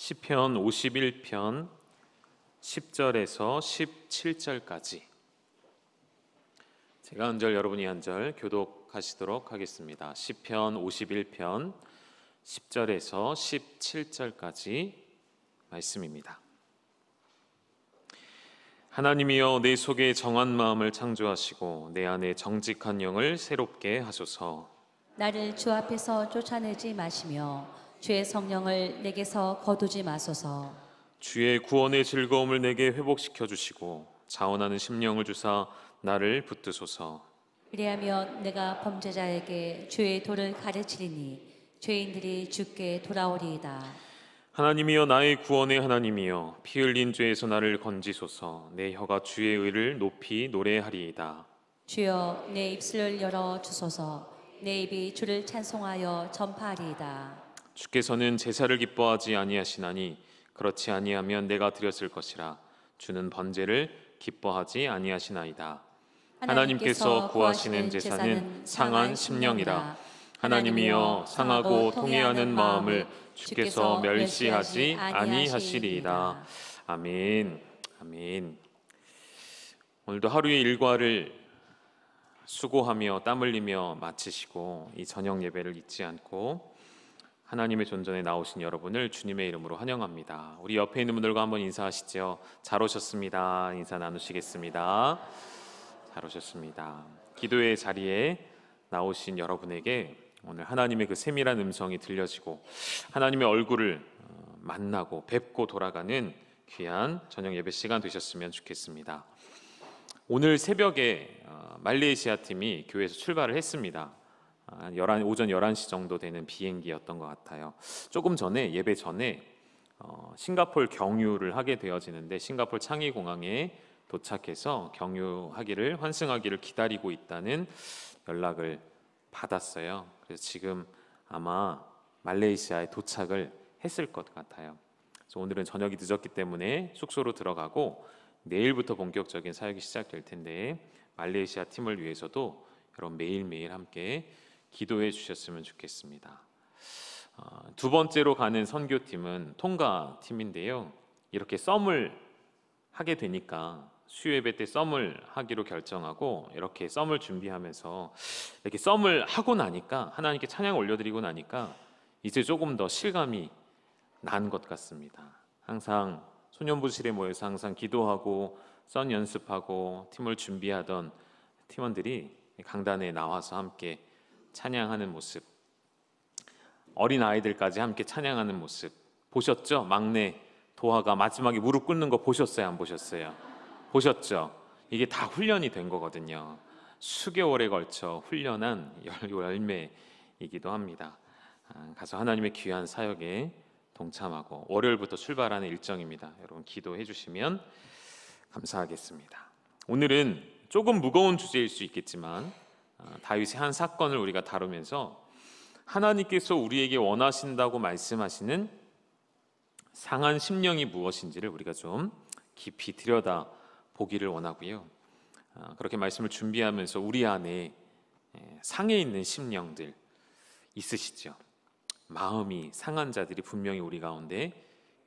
시편 51편 10절에서 17절까지 제가 한 절 여러분이 한 절 교독하시도록 하겠습니다. 시편 51편 10절에서 17절까지 말씀입니다. 하나님이여, 내 속에 정한 마음을 창조하시고 내 안에 정직한 영을 새롭게 하소서. 나를 주 앞에서 쫓아내지 마시며 주의 성령을 내게서 거두지 마소서. 주의 구원의 즐거움을 내게 회복시켜 주시고 자원하는 심령을 주사 나를 붙드소서. 그리하면 내가 범죄자에게 주의 도를 가르치리니 죄인들이 주께 돌아오리이다. 하나님이여, 나의 구원의 하나님이여, 피 흘린 죄에서 나를 건지소서. 내 혀가 주의 의를 높이 노래하리이다. 주여, 내 입술을 열어 주소서. 내 입이 주를 찬송하여 전파하리이다. 주께서는 제사를 기뻐하지 아니하시나니 그렇지 아니하면 내가 드렸을 것이라. 주는 번제를 기뻐하지 아니하시나이다. 하나님께서 구하시는 제사는 상한 심령이라. 하나님이여, 상하고 통회하는 마음을 주께서 멸시하지 아니하시리이다. 아멘. 아멘. 오늘도 하루의 일과를 수고하며 땀 흘리며 마치시고 이 저녁 예배를 잊지 않고 하나님의 존전에 나오신 여러분을 주님의 이름으로 환영합니다. 우리 옆에 있는 분들과 한번 인사하시죠. 잘 오셨습니다. 인사 나누시겠습니다. 잘 오셨습니다. 기도의 자리에 나오신 여러분에게 오늘 하나님의 그 세밀한 음성이 들려지고 하나님의 얼굴을 만나고 뵙고 돌아가는 귀한 저녁 예배 시간 되셨으면 좋겠습니다. 오늘 새벽에 말레이시아 팀이 교회에서 출발을 했습니다. 오전 11시 정도 되는 비행기였던 것 같아요. 조금 전에, 예배 전에 싱가포르 경유를 하게 되어지는데 싱가포르 창이 공항에 도착해서 경유하기를, 환승하기를 기다리고 있다는 연락을 받았어요. 그래서 지금 아마 말레이시아에 도착을 했을 것 같아요. 그래서 오늘은 저녁이 늦었기 때문에 숙소로 들어가고 내일부터 본격적인 사역이 시작될 텐데 말레이시아 팀을 위해서도 여러분 매일매일 함께 기도해 주셨으면 좋겠습니다. 두 번째로 가는 선교팀은 통가팀인데요. 이렇게 썸을 하게 되니까 수요예배 때 썸을 하기로 결정하고 이렇게 썸을 준비하면서 이렇게 썸을 하고 나니까, 하나님께 찬양 올려드리고 나니까 이제 조금 더 실감이 난 것 같습니다. 항상 소년부실에 모여서 항상 기도하고 썸 연습하고 팀을 준비하던 팀원들이 강단에 나와서 함께 찬양하는 모습, 어린 아이들까지 함께 찬양하는 모습 보셨죠? 막내 도하가 마지막에 무릎 꿇는 거 보셨어요? 안 보셨어요? 보셨죠? 이게 다 훈련이 된 거거든요. 수개월에 걸쳐 훈련한 열매이기도 합니다. 가서 하나님의 귀한 사역에 동참하고 월요일부터 출발하는 일정입니다. 여러분 기도해 주시면 감사하겠습니다. 오늘은 조금 무거운 주제일 수 있겠지만 다윗의 한 사건을 우리가 다루면서 하나님께서 우리에게 원하신다고 말씀하시는 상한 심령이 무엇인지를 우리가 좀 깊이 들여다 보기를 원하고요. 그렇게 말씀을 준비하면서 우리 안에 상해 있는 심령들 있으시죠? 마음이 상한 자들이 분명히 우리 가운데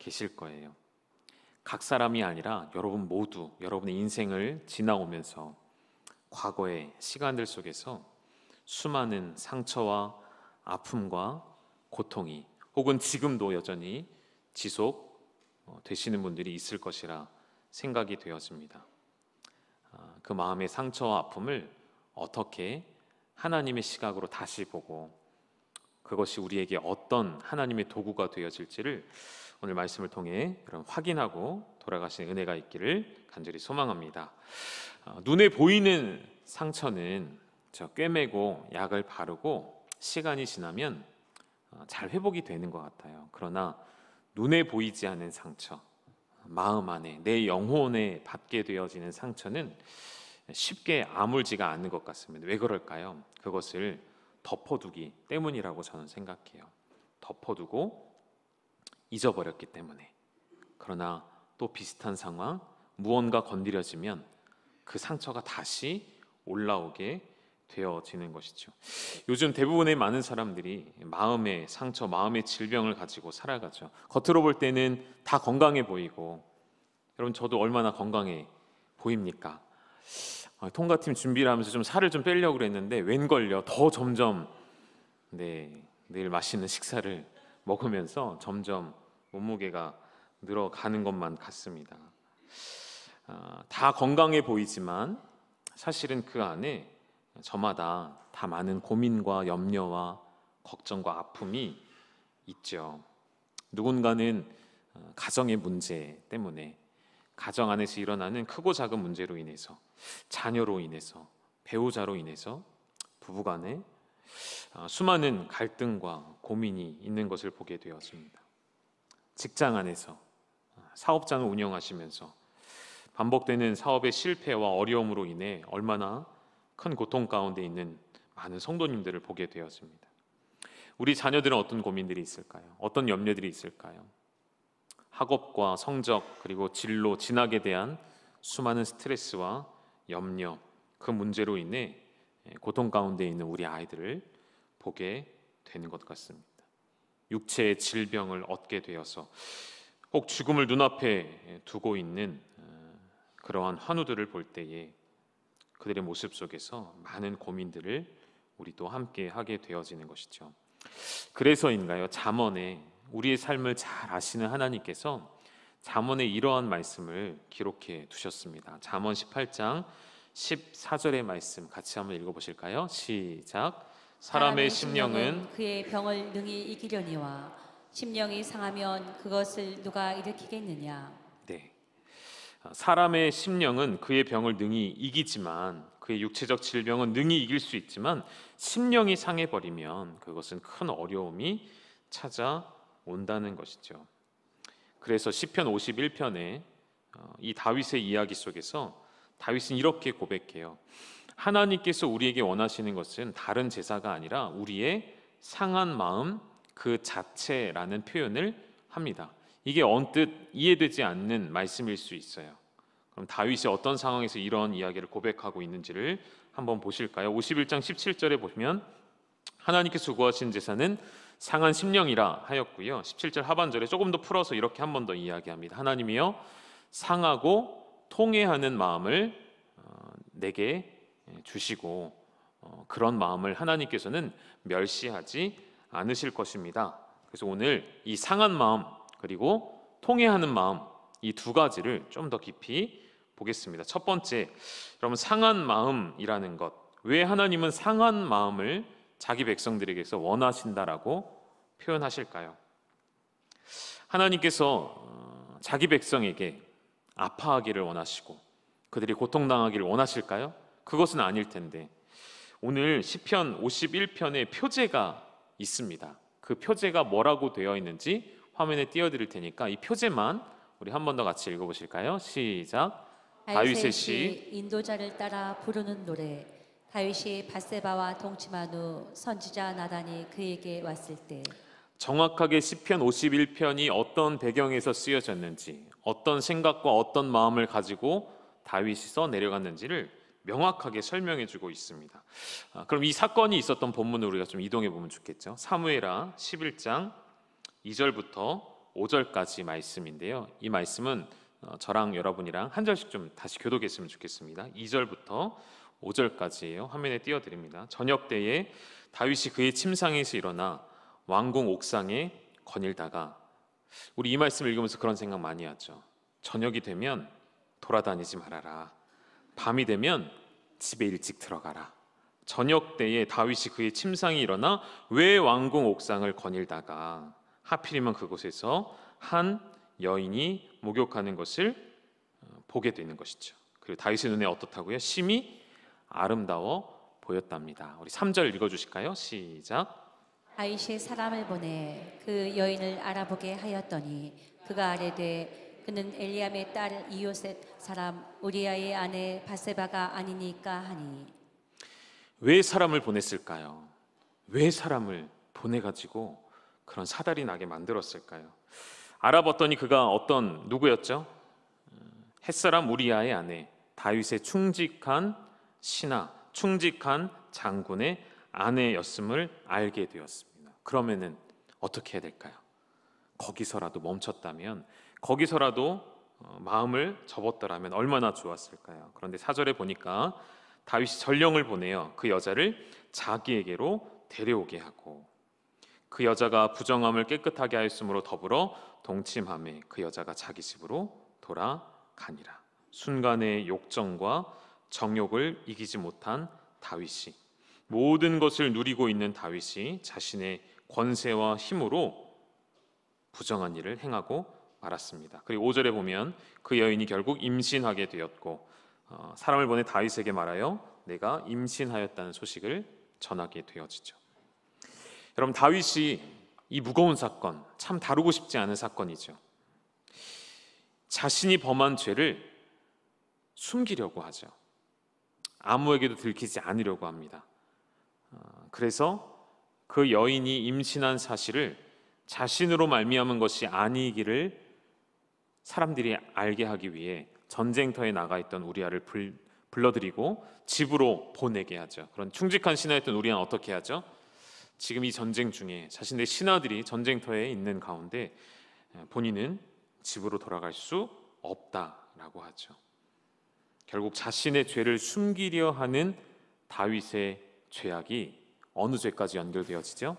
계실 거예요. 각 사람이 아니라 여러분 모두 여러분의 인생을 지나오면서 과거의 시간들 속에서 수많은 상처와 아픔과 고통이 혹은 지금도 여전히 지속되시는 분들이 있을 것이라 생각이 되었습니다. 그 마음의 상처와 아픔을 어떻게 하나님의 시각으로 다시 보고 그것이 우리에게 어떤 하나님의 도구가 되어질지를 오늘 말씀을 통해 그런 확인하고 돌아가시는 은혜가 있기를 간절히 소망합니다. 눈에 보이는 상처는 꿰매고 약을 바르고 시간이 지나면 잘 회복이 되는 것 같아요. 그러나 눈에 보이지 않는 상처, 마음 안에 내 영혼에 받게 되어지는 상처는 쉽게 아물지가 않는 것 같습니다. 왜 그럴까요? 그것을 덮어두기 때문이라고 저는 생각해요. 덮어두고 잊어버렸기 때문에. 그러나 또 비슷한 상황, 무언가 건드려지면 그 상처가 다시 올라오게 되어지는 것이죠. 요즘 대부분의 많은 사람들이 마음의 상처, 마음의 질병을 가지고 살아가죠. 겉으로 볼 때는 다 건강해 보이고, 여러분 저도 얼마나 건강해 보입니까? 통과팀 준비를 하면서 좀 살을 좀 빼려고 그랬는데 웬걸요, 더 점점 내일 맛있는 식사를 먹으면서 점점 몸무게가 늘어가는 것만 같습니다. 다 건강해 보이지만 사실은 그 안에 저마다 다 많은 고민과 염려와 걱정과 아픔이 있죠. 누군가는 가정의 문제 때문에, 가정 안에서 일어나는 크고 작은 문제로 인해서, 자녀로 인해서, 배우자로 인해서 부부간에 수많은 갈등과 고민이 있는 것을 보게 되었습니다. 직장 안에서 사업장을 운영하시면서 반복되는 사업의 실패와 어려움으로 인해 얼마나 큰 고통 가운데 있는 많은 성도님들을 보게 되었습니다. 우리 자녀들은 어떤 고민들이 있을까요? 어떤 염려들이 있을까요? 학업과 성적, 그리고 진로, 진학에 대한 수많은 스트레스와 염려, 그 문제로 인해 고통 가운데 있는 우리 아이들을 보게 되는 것 같습니다. 육체의 질병을 얻게 되어서 혹 죽음을 눈앞에 두고 있는 그러한 환우들을 볼 때에 그들의 모습 속에서 많은 고민들을 우리도 함께 하게 되어지는 것이죠. 그래서인가요? 잠언에, 우리의 삶을 잘 아시는 하나님께서 잠언에 이러한 말씀을 기록해 두셨습니다. 잠언 18장 14절의 말씀 같이 한번 읽어보실까요? 시작. 사람의 심령은 그의 병을 능히 이기려니와 심령이 상하면 그것을 누가 일으키겠느냐. 네. 사람의 심령은 그의 병을 능히 이기지만, 그의 육체적 질병은 능히 이길 수 있지만 심령이 상해버리면 그것은 큰 어려움이 찾아온다는 것이죠. 그래서 시편 51편에 이 다윗의 이야기 속에서 다윗은 이렇게 고백해요. 하나님께서 우리에게 원하시는 것은 다른 제사가 아니라 우리의 상한 마음 그 자체라는 표현을 합니다. 이게 언뜻 이해되지 않는 말씀일 수 있어요. 그럼 다윗이 어떤 상황에서 이런 이야기를 고백하고 있는지를 한번 보실까요? 51장 17절에 보시면 하나님께서 구하신 제사는 상한 심령이라 하였고요. 17절 하반절에 조금 더 풀어서 이렇게 한 번 더 이야기합니다. 하나님이여 상하고 통회하는 마음을 내게 주시고 그런 마음을 하나님께서는 멸시하지 않으실 것입니다. 그래서 오늘 이 상한 마음 그리고 통회하는 마음, 이 두 가지를 좀 더 깊이 보겠습니다. 첫 번째, 여러분 상한 마음이라는 것, 왜 하나님은 상한 마음을 자기 백성들에게서 원하신다라고 표현하실까요? 하나님께서 자기 백성에게 아파하기를 원하시고 그들이 고통당하기를 원하실까요? 그것은 아닐 텐데 오늘 시편 51편에 표제가 있습니다. 그 표제가 뭐라고 되어 있는지 화면에 띄워드릴 테니까 이 표제만 우리 한 번 더 같이 읽어보실까요? 시작. 다윗의 시, 인도자를 따라 부르는 노래. 다윗이 밧세바와 동침한 후 선지자 나단이 그에게 왔을 때. 정확하게 시편 51편이 어떤 배경에서 쓰여졌는지, 어떤 생각과 어떤 마음을 가지고 다윗이 써 내려갔는지를 명확하게 설명해주고 있습니다. 그럼 이 사건이 있었던 본문을 우리가 좀 이동해 보면 좋겠죠. 사무엘하 11장 2절부터 5절까지 말씀인데요. 이 말씀은 저랑 여러분이랑 한 절씩 좀 다시 교독했으면 좋겠습니다. 2절부터 5절까지예요. 화면에 띄워드립니다. 저녁 때에 다윗이 그의 침상에서 일어나 왕궁 옥상에 거닐다가, 우리 이 말씀 읽으면서 그런 생각 많이 하죠. 저녁이 되면 돌아다니지 말아라. 밤이 되면 집에 일찍 들어가라. 저녁 때에 다윗이 그의 침상에 일어나 왜 왕궁 옥상을 거닐다가 하필이면 그곳에서 한 여인이 목욕하는 것을 보게 되는 것이죠. 그리고 다윗의 눈에 어떻다고요? 심히 아름다워 보였답니다. 우리 3절 읽어주실까요? 시작. 다윗이 사람을 보내 그 여인을 알아보게 하였더니 그가 아뢰되 그는 엘리암의 딸 이요셉 사람 우리아의 아내 밧세바가 아니니까 하니. 왜 사람을 보냈을까요? 왜 사람을 보내가지고 그런 사달이 나게 만들었을까요? 알아봤더니 그가 어떤 누구였죠? 햇사람 우리아의 아내, 다윗의 충직한 신하, 충직한 장군의 아내였음을 알게 되었습니다. 그러면은 어떻게 해야 될까요? 거기서라도 멈췄다면, 거기서라도 마음을 접었더라면 얼마나 좋았을까요? 그런데 4절에 보니까 다윗이 전령을 보내요. 그 여자를 자기에게로 데려오게 하고, 그 여자가 부정함을 깨끗하게 하였으므로 더불어 동침함에 그 여자가 자기 집으로 돌아가니라. 순간의 욕정과 정욕을 이기지 못한 다윗이, 모든 것을 누리고 있는 다윗이 자신의 권세와 힘으로 부정한 일을 행하고 말았습니다. 그리고 5절에 보면 그 여인이 결국 임신하게 되었고, 사람을 보내 다윗에게 말하여 내가 임신하였다는 소식을 전하게 되어지죠. 여러분, 다윗이 이 무거운 사건, 참 다루고 싶지 않은 사건이죠. 자신이 범한 죄를 숨기려고 하죠. 아무에게도 들키지 않으려고 합니다. 그래서 그 여인이 임신한 사실을 자신으로 말미암은 것이 아니기를 사람들이 알게 하기 위해 전쟁터에 나가 있던 우리아를 불러들이고 집으로 보내게 하죠. 그런 충직한 신하였던 우리아는 어떻게 하죠? 지금 이 전쟁 중에 자신의 신하들이 전쟁터에 있는 가운데 본인은 집으로 돌아갈 수 없다라고 하죠. 결국 자신의 죄를 숨기려 하는 다윗의 죄악이 어느 죄까지 연결되어지죠?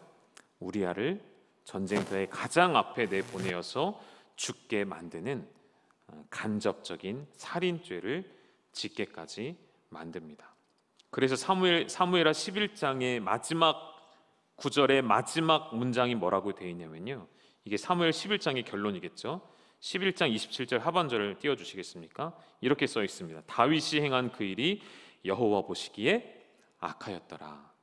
우리아를 전쟁터의 가장 앞에 내보내어서 죽게 만드는 간접적인 살인죄를 짓게까지 만듭니다. 그래서 사무엘하 11장의 마지막 9절의 마지막 문장이 뭐라고 되어 있냐면요, 이게 사무엘 11장의 결론이겠죠. 11장 27절 하반절을 띄워주시겠습니까? 이렇게 써 있습니다. 다윗이 행한 그 일이 여호와 보시기에 악하였더라.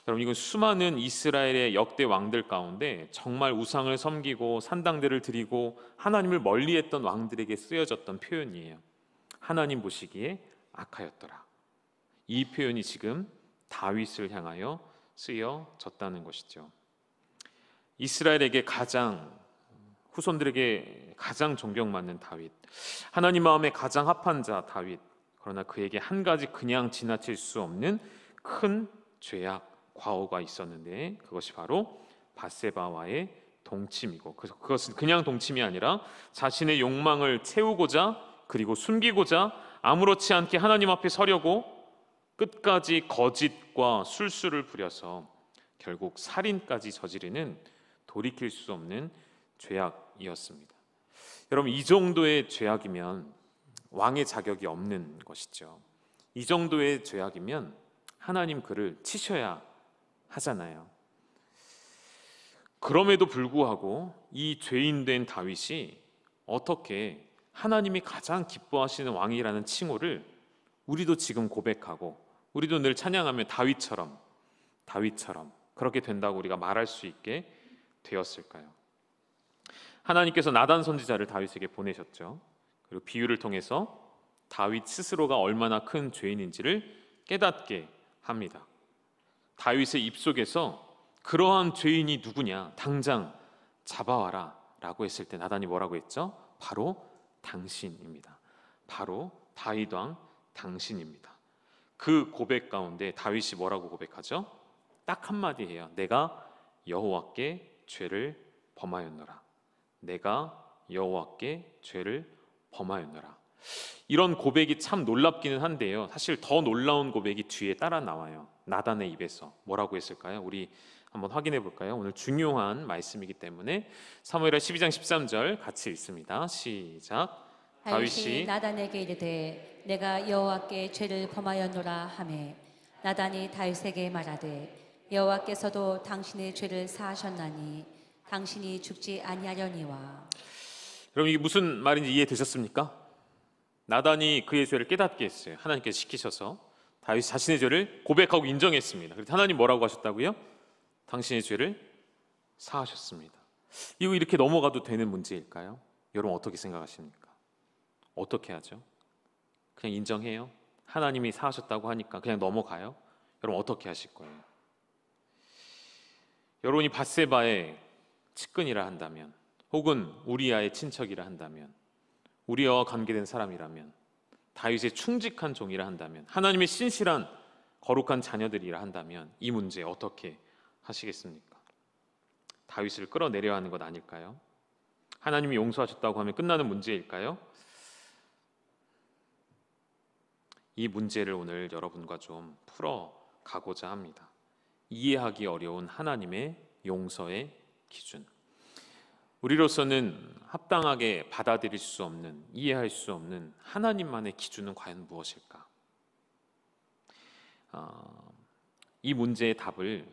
여러분, 이건 수많은 이스라엘의 역대 왕들 가운데 정말 우상을 섬기고 산당들을 드리고 하나님을 멀리했던 왕들에게 쓰여졌던 표현이에요. 하나님 보시기에 악하였더라. 이 표현이 지금 다윗을 향하여 쓰여졌다는 것이죠. 이스라엘에게 후손들에게 가장 존경받는 다윗, 하나님 마음에 가장 합한 자 다윗. 그러나 그에게 한 가지 그냥 지나칠 수 없는 큰 죄악, 과오가 있었는데 그것이 바로 밧세바와의 동침이고, 그것은 그냥 동침이 아니라 자신의 욕망을 채우고자, 그리고 숨기고자 아무렇지 않게 하나님 앞에 서려고 끝까지 거짓과 술수를 부려서 결국 살인까지 저지르는 돌이킬 수 없는 죄악이었습니다. 여러분, 이 정도의 죄악이면 왕의 자격이 없는 것이죠. 이 정도의 죄악이면 하나님 그를 치셔야 하잖아요. 그럼에도 불구하고 이 죄인된 다윗이 어떻게 하나님이 가장 기뻐하시는 왕이라는 칭호를 우리도 지금 고백하고, 우리도 늘 찬양하며 다윗처럼 그렇게 된다고 우리가 말할 수 있게 되었을까요? 하나님께서 나단 선지자를 다윗에게 보내셨죠. 그리고 비유를 통해서 다윗 스스로가 얼마나 큰 죄인인지를 깨닫게 합니다. 다윗의 입속에서 그러한 죄인이 누구냐, 당장 잡아와라 라고 했을 때 나단이 뭐라고 했죠? 바로 당신입니다. 바로 다윗 왕 당신입니다. 그 고백 가운데 다윗이 뭐라고 고백하죠? 딱 한마디 해요. 내가 여호와께 죄를 범하였노라. 내가 여호와께 죄를 범하였노라. 이런 고백이 참 놀랍기는 한데요, 사실 더 놀라운 고백이 뒤에 따라 나와요. 나단의 입에서 뭐라고 했을까요? 우리 한번 확인해 볼까요? 오늘 중요한 말씀이기 때문에 사무엘하 12장 13절 같이 읽습니다. 시작. 다윗이 나단에게 이르되 내가 여호와께 죄를 범하였노라 하매 나단이 다윗에게 말하되 여호와께서도 당신의 죄를 사하셨나니 당신이 죽지 아니하려니와. 그럼 이게 무슨 말인지 이해되셨습니까? 나단이 그의 죄를 깨닫게 했어요. 하나님께서 시키셔서 다윗이 자신의 죄를 고백하고 인정했습니다. 그래서 하나님 뭐라고 하셨다고요? 당신의 죄를 사하셨습니다. 이거 이렇게 넘어가도 되는 문제일까요? 여러분 어떻게 생각하십니까? 어떻게 하죠? 그냥 인정해요? 하나님이 사하셨다고 하니까 그냥 넘어가요? 여러분 어떻게 하실 거예요? 여러분이 밧세바의 측근이라 한다면, 혹은 우리아의 친척이라 한다면, 우리아와 관계된 사람이라면, 다윗의 충직한 종이라 한다면, 하나님의 신실한 거룩한 자녀들이라 한다면 이 문제 어떻게 하시겠습니까? 다윗을 끌어내려야 하는 것 아닐까요? 하나님이 용서하셨다고 하면 끝나는 문제일까요? 이 문제를 오늘 여러분과 좀 풀어가고자 합니다. 이해하기 어려운 하나님의 용서의 기준. 우리로서는 합당하게 받아들일 수 없는, 이해할 수 없는 하나님만의 기준은 과연 무엇일까? 이 문제의 답을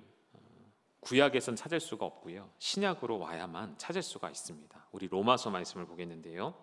구약에선 찾을 수가 없고요, 신약으로 와야만 찾을 수가 있습니다. 우리 로마서 말씀을 보겠는데요,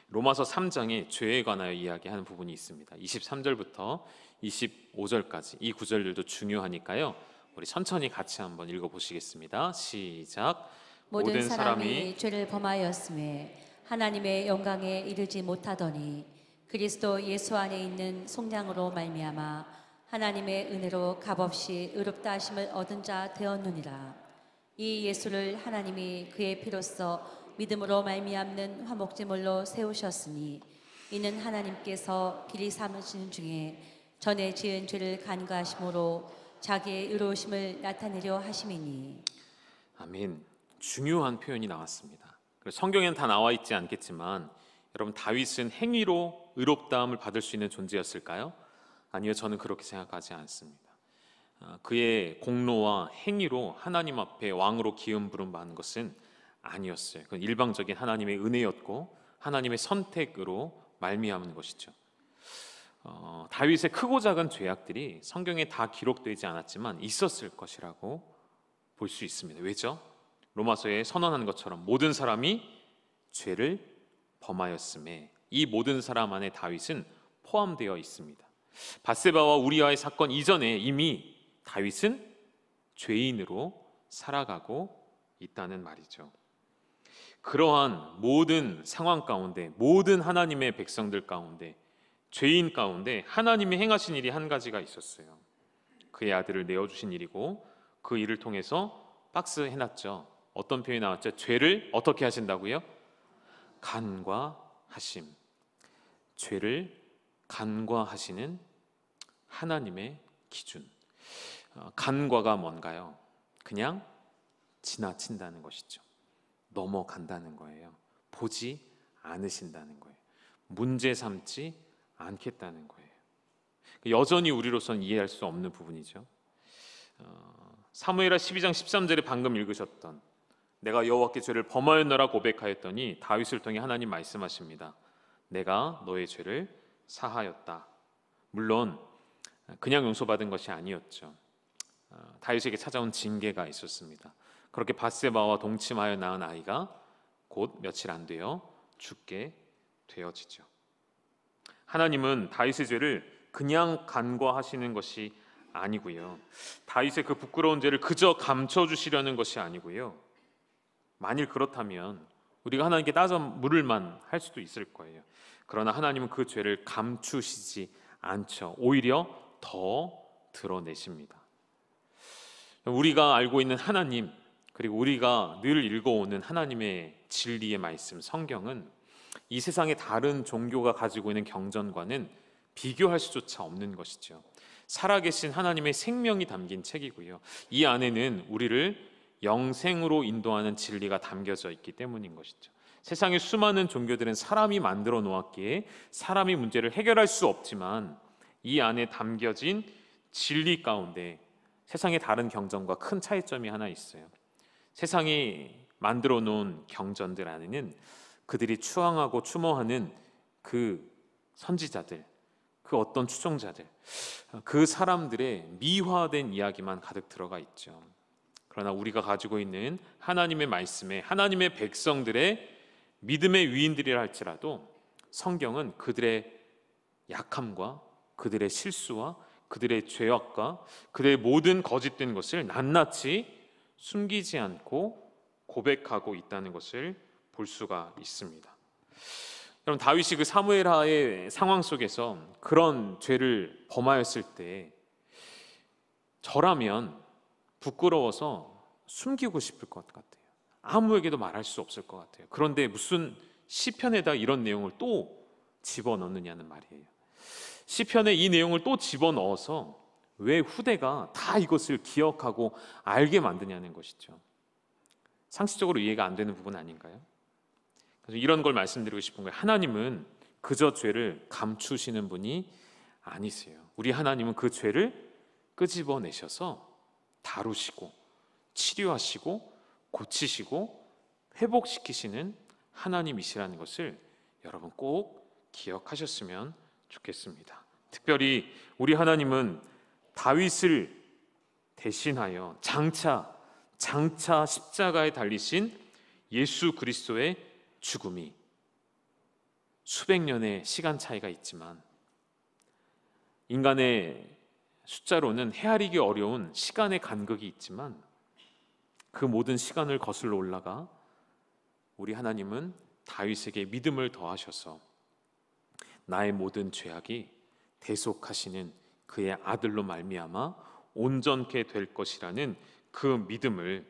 로마서 3장에 죄에 관하여 이야기하는 부분이 있습니다. 23절부터 25절까지 이 구절들도 중요하니까요, 우리 천천히 같이 한번 읽어보시겠습니다. 시작. 모든 사람이 죄를 범하였음에 하나님의 영광에 이르지 못하더니 그리스도 예수 안에 있는 속량으로 말미암아 하나님의 은혜로 값없이 의롭다 하심을 얻은 자 되었느니라. 이 예수를 하나님이 그의 피로써 믿음으로 말미암는 화목제물로 세우셨으니 이는 하나님께서 길이 삼으시는 중에 전에 지은 죄를 간과하심으로 자기의 의로우심을 나타내려 하심이니. 아멘. 중요한 표현이 나왔습니다. 성경에는 다 나와 있지 않겠지만 여러분, 다윗은 행위로 의롭다함을 받을 수 있는 존재였을까요? 아니요, 저는 그렇게 생각하지 않습니다. 그의 공로와 행위로 하나님 앞에 왕으로 기름 부름 받는 것은 아니었어요. 그건 일방적인 하나님의 은혜였고 하나님의 선택으로 말미암은 것이죠. 다윗의 크고 작은 죄악들이 성경에 다 기록되지 않았지만 있었을 것이라고 볼 수 있습니다. 왜죠? 로마서에 선언하는 것처럼 모든 사람이 죄를 범하였음에 이 모든 사람 안에 다윗은 포함되어 있습니다. 밧세바와 우리아의 사건 이전에 이미 다윗은 죄인으로 살아가고 있다는 말이죠. 그러한 모든 상황 가운데, 모든 하나님의 백성들 가운데, 죄인 가운데 하나님이 행하신 일이 한 가지가 있었어요. 그의 아들을 내어주신 일이고 그 일을 통해서 박스 해놨죠. 어떤 표현이 나왔죠? 죄를 어떻게 하신다고요? 간과하심. 죄를 간과하시는 하나님의 기준. 간과가 뭔가요? 그냥 지나친다는 것이죠. 넘어간다는 거예요. 보지 않으신다는 거예요. 문제 삼지 않겠다는 거예요. 여전히 우리로서는 이해할 수 없는 부분이죠. 사무엘하 12장 13절에 방금 읽으셨던 내가 여호와께 죄를 범하였노라 고백하였더니 다윗을 통해 하나님 말씀하십니다. 내가 너의 죄를 사하였다. 물론 그냥 용서받은 것이 아니었죠. 다윗에게 찾아온 징계가 있었습니다. 그렇게 밧세바와 동침하여 낳은 아이가 곧 며칠 안 되어 죽게 되어지죠. 하나님은 다윗의 죄를 그냥 간과하시는 것이 아니고요, 다윗의 그 부끄러운 죄를 그저 감춰주시려는 것이 아니고요, 만일 그렇다면 우리가 하나님께 따져 물을만 할 수도 있을 거예요. 그러나 하나님은 그 죄를 감추시지 않죠. 오히려 더 드러내십니다. 우리가 알고 있는 하나님, 그리고 우리가 늘 읽어오는 하나님의 진리의 말씀, 성경은 이 세상의 다른 종교가 가지고 있는 경전과는 비교할 수조차 없는 것이죠. 살아계신 하나님의 생명이 담긴 책이고요, 이 안에는 우리를 영생으로 인도하는 진리가 담겨져 있기 때문인 것이죠. 세상의 수많은 종교들은 사람이 만들어 놓았기에 사람이 문제를 해결할 수 없지만 이 안에 담겨진 진리 가운데 세상의 다른 경전과 큰 차이점이 하나 있어요. 세상이 만들어 놓은 경전들 안에는 그들이 추앙하고 추모하는 그 선지자들, 그 어떤 추종자들, 그 사람들의 미화된 이야기만 가득 들어가 있죠. 그러나 우리가 가지고 있는 하나님의 말씀에 하나님의 백성들의 믿음의 위인들이라 할지라도 성경은 그들의 약함과 그들의 실수와 그들의 죄악과 그들의 모든 거짓된 것을 낱낱이 숨기지 않고 고백하고 있다는 것을 볼 수가 있습니다. 여러분, 다윗이 그 사무엘하의 상황 속에서 그런 죄를 범하였을 때 저라면 부끄러워서 숨기고 싶을 것 같아요. 아무에게도 말할 수 없을 것 같아요. 그런데 무슨 시편에다 이런 내용을 또 집어넣느냐는 말이에요. 시편에 이 내용을 또 집어넣어서 왜 후대가 다 이것을 기억하고 알게 만드냐는 것이죠. 상식적으로 이해가 안 되는 부분 아닌가요? 그래서 이런 걸 말씀드리고 싶은 거예요. 하나님은 그저 죄를 감추시는 분이 아니세요. 우리 하나님은 그 죄를 끄집어내셔서 다루시고 치료하시고 고치시고 회복시키시는 하나님이시라는 것을 여러분 꼭 기억하셨으면 좋겠습니다. 특별히 우리 하나님은 다윗을 대신하여 장차 십자가에 달리신 예수 그리스도의 죽음이 수백 년의 시간 차이가 있지만 인간의 숫자로는 헤아리기 어려운 시간의 간극이 있지만 그 모든 시간을 거슬러 올라가 우리 하나님은 다윗에게 믿음을 더하셔서 나의 모든 죄악이 대속하시는 그의 아들로 말미암아 온전케 될 것이라는 그 믿음을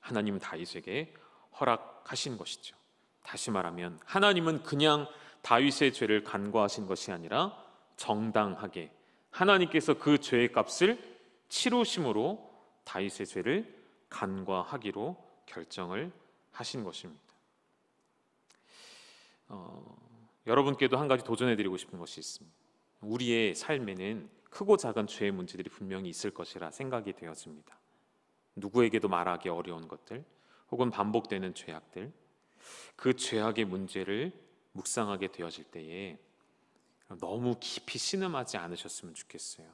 하나님은 다윗에게 허락하신 것이죠. 다시 말하면 하나님은 그냥 다윗의 죄를 간과하신 것이 아니라 정당하게 하나님께서 그 죄의 값을 치루심으로 다윗의 죄를 간과하기로 결정을 하신 것입니다. 여러분께도 한 가지 도전해드리고 싶은 것이 있습니다. 우리의 삶에는 크고 작은 죄의 문제들이 분명히 있을 것이라 생각이 되었습니다. 누구에게도 말하기 어려운 것들 혹은 반복되는 죄악들, 그 죄악의 문제를 묵상하게 되어질 때에 너무 깊이 신음하지 않으셨으면 좋겠어요.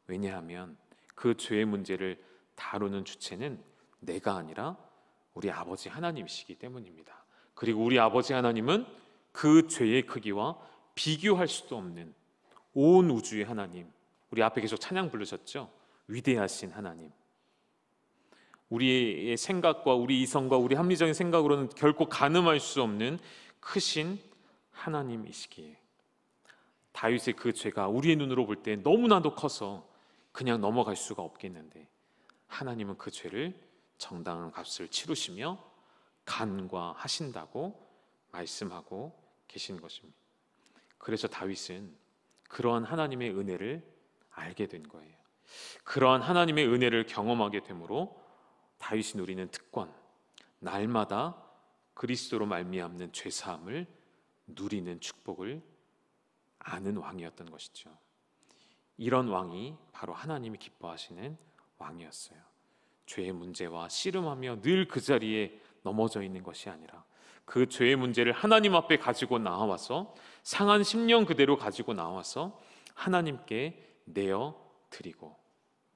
왜냐하면 그 죄의 문제를 다루는 주체는 내가 아니라 우리 아버지 하나님이시기 때문입니다. 그리고 우리 아버지 하나님은 그 죄의 크기와 비교할 수도 없는 온 우주의 하나님, 우리 앞에 계속 찬양 부르셨죠? 위대하신 하나님. 우리의 생각과 우리 이성과 우리 합리적인 생각으로는 결코 가늠할 수 없는 크신 하나님이시기에 다윗의 그 죄가 우리의 눈으로 볼 때 너무나도 커서 그냥 넘어갈 수가 없겠는데 하나님은 그 죄를 정당한 값을 치르시며 간과하신다고 말씀하고 계신 것입니다. 그래서 다윗은 그러한 하나님의 은혜를 알게 된 거예요. 그러한 하나님의 은혜를 경험하게 되므로 다윗이 누리는 특권, 날마다 그리스도로 말미암는 죄사함을 누리는 축복을 아는 왕이었던 것이죠. 이런 왕이 바로 하나님이 기뻐하시는 왕이었어요. 죄의 문제와 씨름하며 늘 그 자리에 넘어져 있는 것이 아니라 그 죄의 문제를 하나님 앞에 가지고 나와서 상한 심령 그대로 가지고 나와서 하나님께 내어 드리고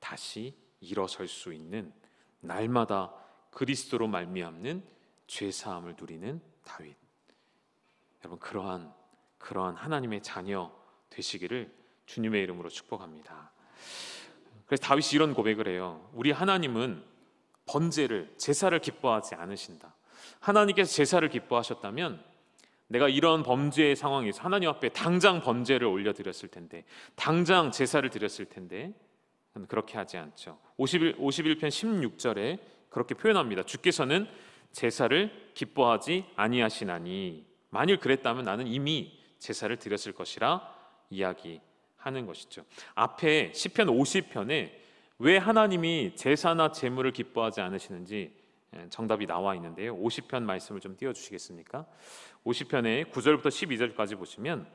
다시 일어설 수 있는 날마다 그리스도로 말미암는 죄사함을 누리는 다윗. 여러분 그러한 하나님의 자녀 되시기를 주님의 이름으로 축복합니다. 그래서 다윗이 이런 고백을 해요. 우리 하나님은 번제를 제사를 기뻐하지 않으신다. 하나님께서 제사를 기뻐하셨다면 내가 이런 범죄의 상황에서 하나님 앞에 당장 번제를 올려드렸을 텐데 당장 제사를 드렸을 텐데 그렇게 하지 않죠. 51편 16절에 그렇게 표현합니다. 주께서는 제사를 기뻐하지 아니하시나니 만일 그랬다면 나는 이미 제사를 드렸을 것이라 이야기하는 것이죠. 앞에 시편 50편에 왜 하나님이 제사나 제물을 기뻐하지 않으시는지 정답이 나와 있는데요. 50편 말씀을 좀 띄워주시겠습니까? 50편의 9절부터 12절까지 보시면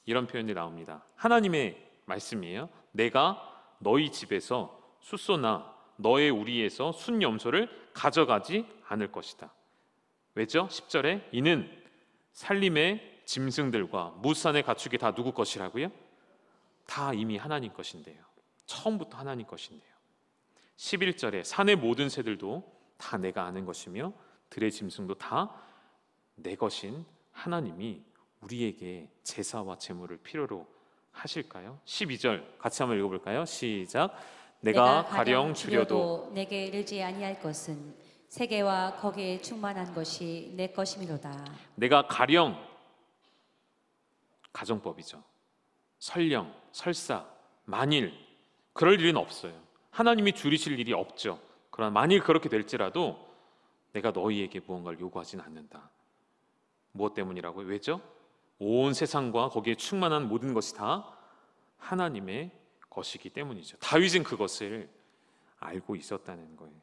이런 표현이 나옵니다. 하나님의 말씀이에요. 내가 너희 집에서 숫소나 너의 우리에서 순염소를 가져가지 않을 것이다. 왜죠? 10절에 이는 살림의 짐승들과 무산의 가축이 다 누구 것이라고요? 다 이미 하나님 것인데요. 처음부터 하나님 것인데요. 11절에 산의 모든 새들도 다 내가 아는 것이며 들의 짐승도 다 내 것인 하나님이 우리에게 제사와 제물을 필요로 하실까요? 12절 같이 한번 읽어볼까요? 시작. 내가 가령 주려도 내게 이르지 아니할 것은 세계와 거기에 충만한 것이 내 것이미로다. 내가 가령 가정법이죠. 설령, 설사, 만일 그럴 일은 없어요. 하나님이 줄이실 일이 없죠. 그러나 만일 그렇게 될지라도 내가 너희에게 무언가를 요구하지는 않는다. 무엇 때문이라고요? 왜죠? 온 세상과 거기에 충만한 모든 것이 다 하나님의 것이기 때문이죠. 다윗은 그것을 알고 있었다는 거예요.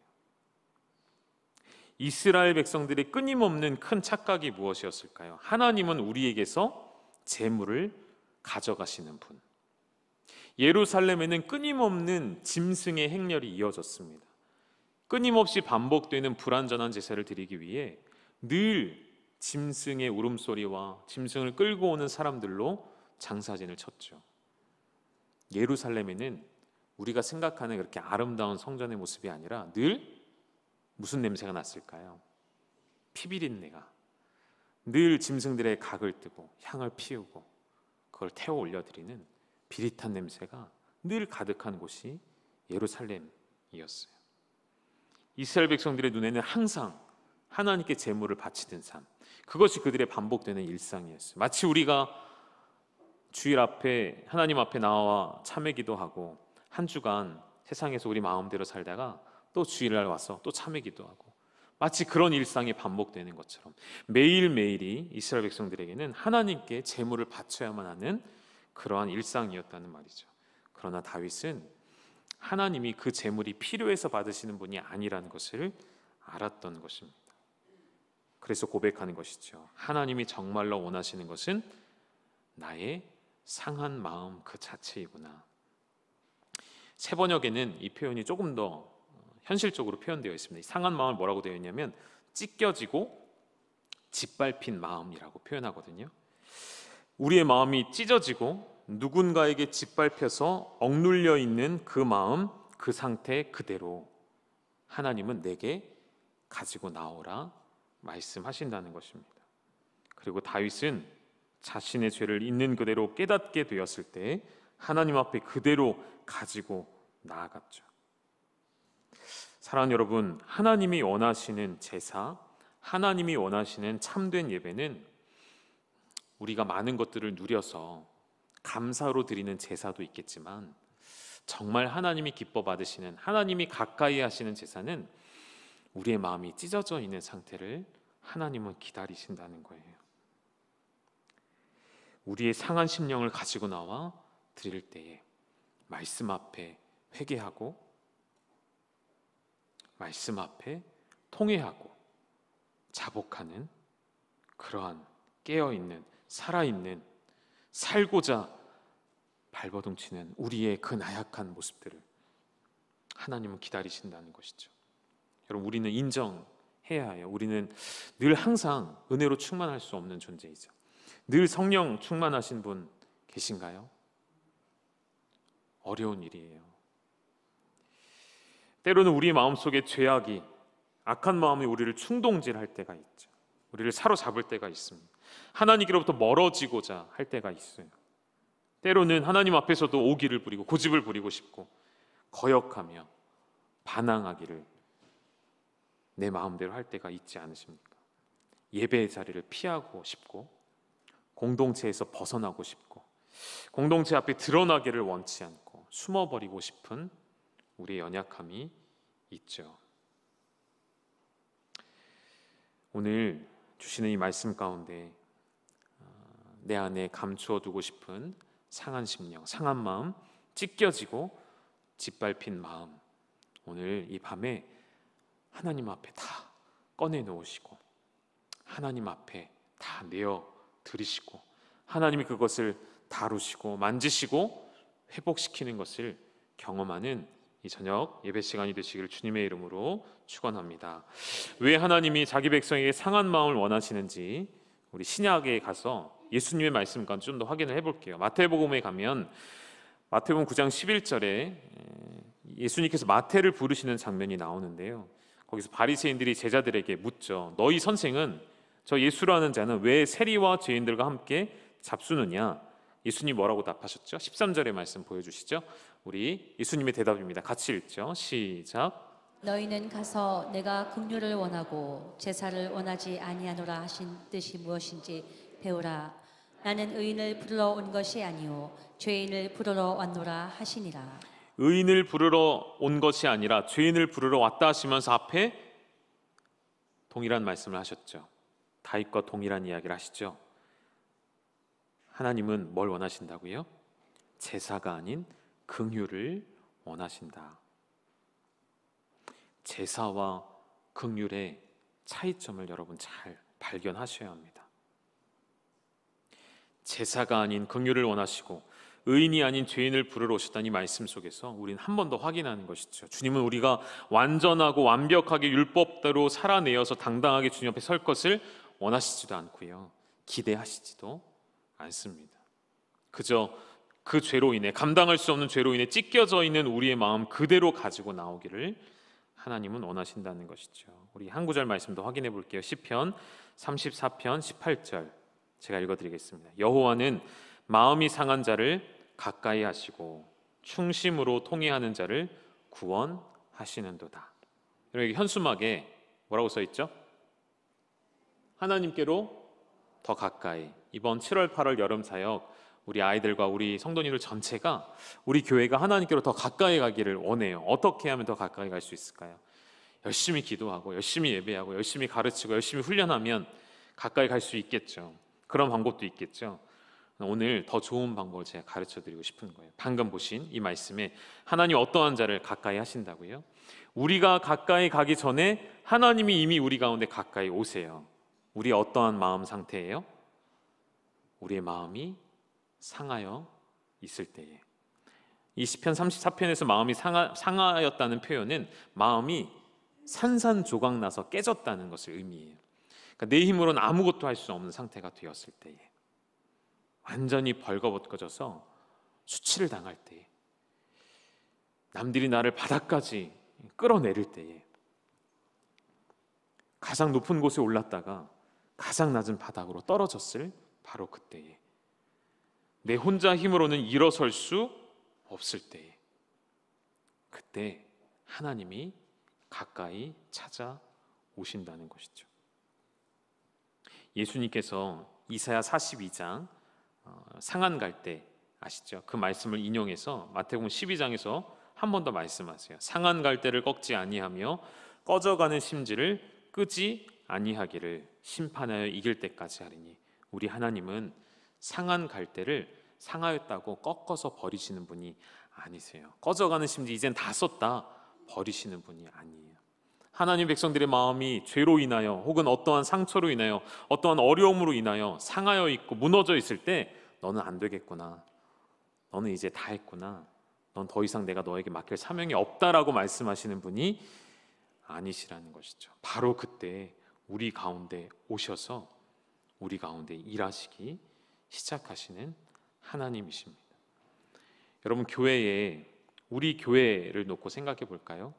이스라엘 백성들의 끊임없는 큰 착각이 무엇이었을까요? 하나님은 우리에게서 재물을 가져가시는 분. 예루살렘에는 끊임없는 짐승의 행렬이 이어졌습니다. 끊임없이 반복되는 불완전한 제사를 드리기 위해 늘 짐승의 울음소리와 짐승을 끌고 오는 사람들로 장사진을 쳤죠. 예루살렘에는 우리가 생각하는 그렇게 아름다운 성전의 모습이 아니라 늘 무슨 냄새가 났을까요? 피비린내가. 늘 짐승들의 각을 뜨고 향을 피우고 그걸 태워 올려드리는 비릿한 냄새가 늘 가득한 곳이 예루살렘이었어요. 이스라엘 백성들의 눈에는 항상 하나님께 제물을 바치던 삶, 그것이 그들의 반복되는 일상이었어요. 마치 우리가 주일 앞에 하나님 앞에 나와 참회 기도하고 한 주간 세상에서 우리 마음대로 살다가 또 주일날 와서 또 참회 기도하고, 마치 그런 일상이 반복되는 것처럼 매일매일이 이스라엘 백성들에게는 하나님께 제물을 바쳐야만 하는 그러한 일상이었다는 말이죠. 그러나 다윗은 하나님이 그 제물이 필요해서 받으시는 분이 아니라는 것을 알았던 것입니다. 그래서 고백하는 것이죠. 하나님이 정말로 원하시는 것은 나의 상한 마음 그 자체이구나. 새 번역에는 이 표현이 조금 더 현실적으로 표현되어 있습니다. 상한 마음을 뭐라고 되어 있냐면 찢겨지고 짓밟힌 마음이라고 표현하거든요. 우리의 마음이 찢어지고 누군가에게 짓밟혀서 억눌려 있는 그 마음, 그 상태 그대로 하나님은 내게 가지고 나오라 말씀하신다는 것입니다. 그리고 다윗은 자신의 죄를 있는 그대로 깨닫게 되었을 때 하나님 앞에 그대로 가지고 나아갔죠. 사랑하는 여러분, 하나님이 원하시는 제사, 하나님이 원하시는 참된 예배는 우리가 많은 것들을 누려서 감사로 드리는 제사도 있겠지만, 정말 하나님이 기뻐 받으시는, 하나님이 가까이 하시는 제사는 우리의 마음이 찢어져 있는 상태를 하나님은 기다리신다는 거예요. 우리의 상한 심령을 가지고 나와 드릴 때에 말씀 앞에 회개하고 말씀 앞에 통회하고 자복하는 그러한 깨어있는, 살아있는, 살고자 발버둥치는 우리의 그 나약한 모습들을 하나님은 기다리신다는 것이죠. 여러분, 우리는 인정해야 해요. 우리는 늘 항상 은혜로 충만할 수 없는 존재이죠. 늘 성령 충만하신 분 계신가요? 어려운 일이에요. 때로는 우리 마음속에 죄악이, 악한 마음이 우리를 충동질할 때가 있죠. 우리를 사로잡을 때가 있습니다. 하나님께로부터 멀어지고자 할 때가 있어요. 때로는 하나님 앞에서도 오기를 부리고 고집을 부리고 싶고 거역하며 반항하기를 내 마음대로 할 때가 있지 않으십니까? 예배의 자리를 피하고 싶고 공동체에서 벗어나고 싶고 공동체 앞에 드러나기를 원치 않고 숨어버리고 싶은 우리의 연약함이 있죠. 오늘 주시는 이 말씀 가운데 내 안에 감추어 두고 싶은 상한 심령, 상한 마음, 찢겨지고 짓밟힌 마음, 오늘 이 밤에 하나님 앞에 다 꺼내 놓으시고 하나님 앞에 다 내어 드리시고 하나님이 그것을 다루시고 만지시고 회복시키는 것을 경험하는 이 저녁 예배 시간이 되시기를 주님의 이름으로 축원합니다. 왜 하나님이 자기 백성에게 상한 마음을 원하시는지 우리 신약에 가서 예수님의 말씀 가운데 좀 더 확인을 해볼게요. 마태복음에 가면 마태복음 9장 11절에 예수님께서 마태를 부르시는 장면이 나오는데요. 거기서 바리새인들이 제자들에게 묻죠. 너희 선생은, 저 예수라는 자는 왜 세리와 죄인들과 함께 잡수느냐? 예수님이 뭐라고 답하셨죠? 13절의 말씀 보여주시죠. 우리 예수님의 대답입니다. 같이 읽죠. 시작. 너희는 가서 내가 긍휼을 원하고 제사를 원하지 아니하노라 하신 뜻이 무엇인지 배우라. 나는 의인을 부르러 온 것이 아니요 죄인을 부르러 왔노라 하시니라. 의인을 부르러 온 것이 아니라 죄인을 부르러 왔다 하시면서 앞에 동일한 말씀을 하셨죠. 다윗과 동일한 이야기를 하시죠. 하나님은 뭘 원하신다고요? 제사가 아닌 긍휼을 원하신다. 제사와 긍휼의 차이점을 여러분 잘 발견하셔야 합니다. 제사가 아닌 긍휼을 원하시고 의인이 아닌 죄인을 부르러 오셨다는 이 말씀 속에서 우리는 한 번 더 확인하는 것이죠. 주님은 우리가 완전하고 완벽하게 율법대로 살아내어서 당당하게 주님 앞에 설 것을 원하시지도 않고요, 기대하시지도 않습니다. 그저 그 죄로 인해, 감당할 수 없는 죄로 인해 찢겨져 있는 우리의 마음 그대로 가지고 나오기를 하나님은 원하신다는 것이죠. 우리 한 구절 말씀도 확인해 볼게요. 시편 34편 18절 제가 읽어드리겠습니다. 여호와는 마음이 상한 자를 가까이 하시고 충심으로 통회하는 자를 구원하시는도다. 여기 현수막에 뭐라고 써 있죠? 하나님께로 더 가까이. 이번 7월 8월 여름 사역 우리 아이들과 우리 성도님들 전체가 우리 교회가 하나님께로 더 가까이 가기를 원해요. 어떻게 하면 더 가까이 갈 수 있을까요? 열심히 기도하고 열심히 예배하고 열심히 가르치고 열심히 훈련하면 가까이 갈 수 있겠죠. 그런 방법도 있겠죠. 오늘 더 좋은 방법을 제가 가르쳐드리고 싶은 거예요. 방금 보신 이 말씀에 하나님 어떠한 자를 가까이 하신다고요? 우리가 가까이 가기 전에 하나님이 이미 우리 가운데 가까이 오세요. 우리 어떠한 마음 상태예요? 우리의 마음이 상하여 있을 때에. 이 시편 34편에서 마음이 상하였다는 표현은 마음이 산산조각 나서 깨졌다는 것을 의미해요. 그러니까 내 힘으로는 아무것도 할 수 없는 상태가 되었을 때에, 완전히 벌거벗겨져서 수치를 당할 때에, 남들이 나를 바닥까지 끌어내릴 때에, 가장 높은 곳에 올랐다가 가장 낮은 바닥으로 떨어졌을 바로 그때에, 내 혼자 힘으로는 일어설 수 없을 때에, 그때 하나님이 가까이 찾아오신다는 것이죠. 예수님께서 이사야 42장 상한 갈 때 아시죠? 그 말씀을 인용해서 마태복음 12장에서 한 번 더 말씀하세요. 상한 갈 때를 꺾지 아니하며 꺼져가는 심지를 끄지 아니하기를 심판하여 이길 때까지 하리니. 우리 하나님은 상한 갈 때를 상하였다고 꺾어서 버리시는 분이 아니세요. 꺼져가는 심지 이젠 다 썼다 버리시는 분이 아니에요. 하나님 백성들의 마음이 죄로 인하여 혹은 어떠한 상처로 인하여 어떠한 어려움으로 인하여 상하여 있고 무너져 있을 때, 너는 안 되겠구나, 너는 이제 다 했구나, 넌 더 이상 내가 너에게 맡길 사명이 없다라고 말씀하시는 분이 아니시라는 것이죠. 바로 그때 우리 가운데 오셔서 우리 가운데 일하시기 시작하시는 하나님이십니다. 여러분, 교회에, 우리 교회를 놓고 생각해 볼까요?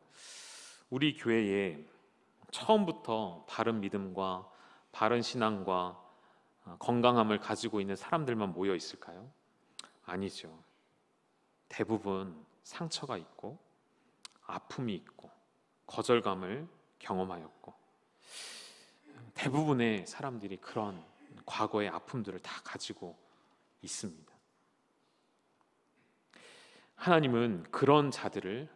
우리 교회에 처음부터 바른 믿음과 바른 신앙과 건강함을 가지고 있는 사람들만 모여 있을까요? 아니죠. 대부분 상처가 있고 아픔이 있고 거절감을 경험하였고, 대부분의 사람들이 그런 과거의 아픔들을 다 가지고 있습니다. 하나님은 그런 자들을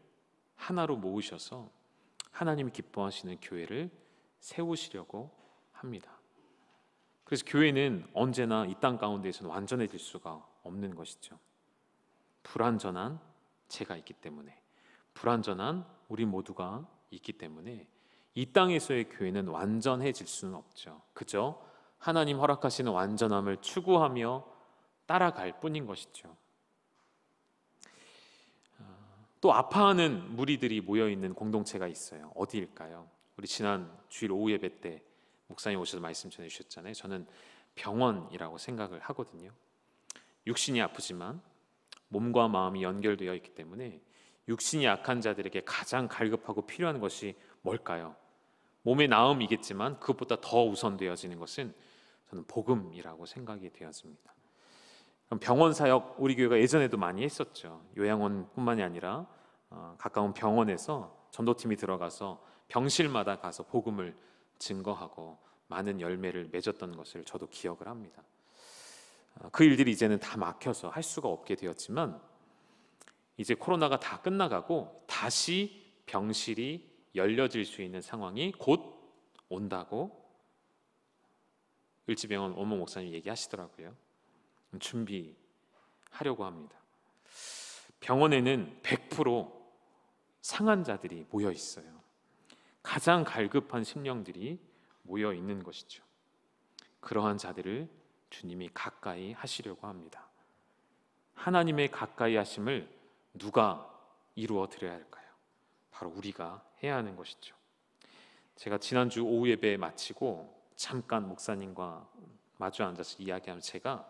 하나로 모으셔서 하나님이 기뻐하시는 교회를 세우시려고 합니다. 그래서 교회는 언제나 이 땅 가운데에서는 완전해질 수가 없는 것이죠. 불완전한 제가 있기 때문에, 불완전한 우리 모두가 있기 때문에 이 땅에서의 교회는 완전해질 수는 없죠. 그저 하나님 허락하시는 완전함을 추구하며 따라갈 뿐인 것이죠. 또 아파하는 무리들이 모여있는 공동체가 있어요. 어디일까요? 우리 지난 주일 오후 예배 때 목사님 오셔서 말씀 전해주셨잖아요. 저는 병원이라고 생각을 하거든요. 육신이 아프지만 몸과 마음이 연결되어 있기 때문에 육신이 약한 자들에게 가장 갈급하고 필요한 것이 뭘까요? 몸의 나음이겠지만 그것보다 더 우선되어지는 것은 저는 복음이라고 생각이 되었습니다. 병원 사역 우리 교회가 예전에도 많이 했었죠. 요양원뿐만이 아니라 가까운 병원에서 전도팀이 들어가서 병실마다 가서 복음을 증거하고 많은 열매를 맺었던 것을 저도 기억을 합니다. 그 일들이 이제는 다 막혀서 할 수가 없게 되었지만, 이제 코로나가 다 끝나가고 다시 병실이 열려질 수 있는 상황이 곧 온다고 을지병원 원모 목사님 얘기하시더라고요. 준비하려고 합니다. 병원에는 100% 상한 자들이 모여 있어요. 가장 갈급한 심령들이 모여 있는 것이죠. 그러한 자들을 주님이 가까이 하시려고 합니다. 하나님의 가까이 하심을 누가 이루어 드려야 할까요? 바로 우리가 해야 하는 것이죠. 제가 지난주 오후 예배 마치고 잠깐 목사님과 마주 앉아서 이야기하면 제가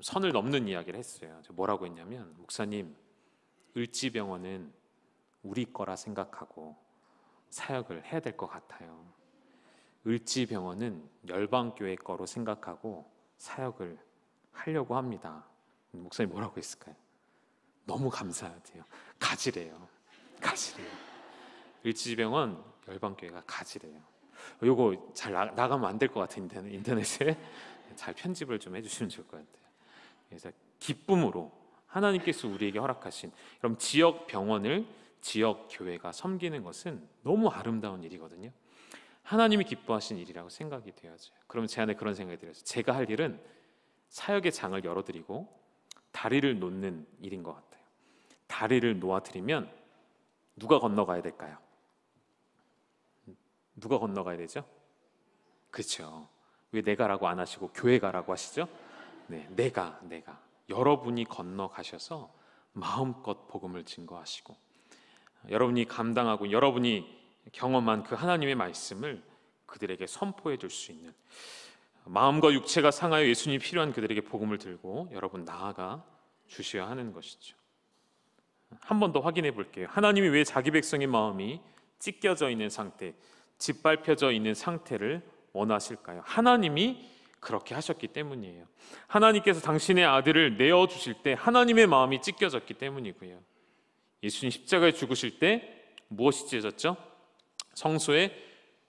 선을 넘는 이야기를 했어요. 뭐라고 했냐면, 목사님, 을지병원은 우리 거라 생각하고 사역을 해야 될 것 같아요. 을지병원은 열방교회 거로 생각하고 사역을 하려고 합니다. 목사님 뭐라고 했을까요? 너무 감사하대요. 가지래요. 을지병원 열방교회가 가지래요. 요거 잘 나가면 안 될 것 같은데 인터넷에 잘 편집을 좀 해주시면 좋을 것 같아요. 그래서 기쁨으로 하나님께서 우리에게 허락하신, 그럼 지역 병원을 지역 교회가 섬기는 것은 너무 아름다운 일이거든요. 하나님이 기뻐하신 일이라고 생각이 되어져요. 그러면 제 안에 그런 생각이 들어요. 제가 할 일은 사역의 장을 열어드리고 다리를 놓는 일인 것 같아요. 다리를 놓아드리면 누가 건너가야 될까요? 누가 건너가야 되죠? 그렇죠. 왜 내가라고 안 하시고 교회 가라고 하시죠? 네, 내가 여러분이 건너가셔서 마음껏 복음을 증거하시고, 여러분이 감당하고 여러분이 경험한 그 하나님의 말씀을 그들에게 선포해 줄 수 있는, 마음과 육체가 상하여 예수님이 필요한 그들에게 복음을 들고 여러분 나아가 주셔야 하는 것이죠. 한 번 더 확인해 볼게요. 하나님이 왜 자기 백성의 마음이 찢겨져 있는 상태, 짓밟혀져 있는 상태를 원하실까요? 하나님이 그렇게 하셨기 때문이에요. 하나님께서 당신의 아들을 내어주실 때 하나님의 마음이 찢겨졌기 때문이고요. 예수님 십자가에 죽으실 때 무엇이 찢어졌죠? 성소의